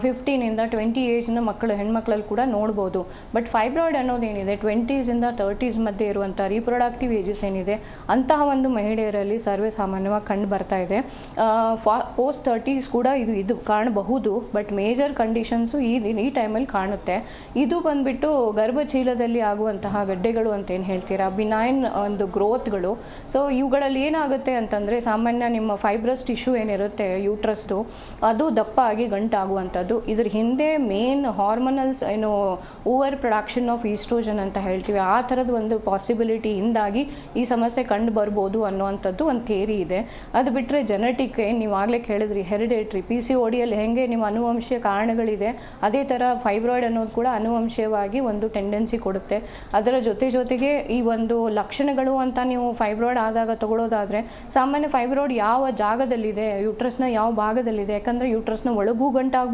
15 ಇಂದ 20 ಏಜ್ನ ಹೆಣ್ಮಕ್ಳಲ್ಲಿ ಕೂಡ ನೋಡ್ಬೋದು. ಬಟ್ ಫೈಬ್ರಾಯ್ಡ್ ಅನ್ನೋದೇನಿದೆ 20s ಇಂದ 30s ಮಧ್ಯೆ ಇರುವಂಥ ರೀಪ್ರೊಡಕ್ಟಿವ್ ಏಜಸ್ ಏನಿದೆ ಅಂತಹ ಒಂದು ಮಹಿಳೆಯರಲ್ಲಿ ಸರ್ವೇ ಸಾಮಾನ್ಯವಾಗಿ ಕಂಡು ಬರ್ತಾ ಇದೆ. ಪೋಸ್ಟ್ 30s ಕೂಡ ಇದು ಕಾಣಬಹುದು, ಬಟ್ ಮೇಜರ್ ಕಂಡೀಷನ್ಸು ಈ ಟೈಮಲ್ಲಿ ಕಾಣುತ್ತೆ. ಇದು ಬಂದ್ಬಿಟ್ಟು ಗರ್ಭಚೀಲದಲ್ಲಿ ಆಗುವಂತಹ ಗಡ್ಡೆಗಳು ಅಂತ ಏನು ಹೇಳ್ತೀರಾ, ಬಿನೈನ್ ಒಂದು ಗ್ರೋತ್ಗಳು. ಸೊ ಇವುಗಳಲ್ಲಿ ಏನಾಗುತ್ತೆ ಅಂತಂದರೆ, ಸಾಮಾನ್ಯ ನಿಮ್ಮ ಫೈಬ್ರಸ್ ಟಿಶ್ಯೂ ಏನಿರುತ್ತೆ ಯೂಟ್ರಸ್ದು, ಅದು ದಪ್ಪ ಆಗಿ ಗಂಟಾಗುವಂಥದ್ದು. ಇದ್ರ ಹಿಂದೆ ಮೇನ್ ಹಾರ್ಮೋನಲ್ಸ್ ಏನು ಓವರ್ ಪ್ರೊಡಕ್ಷನ್ ಆಫ್ ಈಸ್ಟ್ರೋಜನ್ ಅಂತ ಹೇಳ್ತೀವಿ, ಆ ಥರದ ಒಂದು ಪಾಸಿಬಿಲಿಟಿಯಿಂದಾಗಿ ಈ ಸಮಸ್ಯೆ ಕಂಡು ಬರ್ಬೋದು ಅನ್ನುವಂಥದ್ದು ಒಂದು ಥಿಯರಿ ಇದೆ. ಅದು ಬಿಟ್ಟರೆ ಜೆನೆಟಿಕ್ ನೀವು ಆಗಲೇ ಕೇಳಿದ್ರಿ, ಹೆರಿಡೇಟ್ರಿ PCOD ಯಲ್ಲಿ ಹೆಂಗೆ ನಿಮ್ಮ ಅನುವಂಶೀಯ ಕಾರಣಗಳಿದೆ, ಅದೇ ಥರ ಫೈಬ್ರಾಯ್ಡ್ ಅನ್ನೋದು ಕೂಡ ಅನುವಂಶೀಯವಾಗಿ ಒಂದು ಟೆಂಡೆನ್ಸಿ ಕೊಡುತ್ತೆ. ಅದರ ಜೊತೆಗೆ ಈ ಒಂದು ಲಕ್ಷಣಗಳು ಅಂತ ನೀವು ಫೈಬ್ರಾಯ್ಡ್ ಆದಾಗ ತಗೊಳ್ಳೋದಾದರೆ, ಸಾಮಾನ್ಯ ಫೈಬ್ರಾಯ್ಡ್ ಯಾವ ಜಾಗದಲ್ಲಿದೆ, ಯೂಟ್ರಸ್ನ ಯಾವ ಭಾಗದಲ್ಲಿದೆ, ಯಾಕಂದರೆ ಯೂಟ್ರಸ್ನ ಒಳಗೂ ಗಂಟಾಗ್ಬೋದು,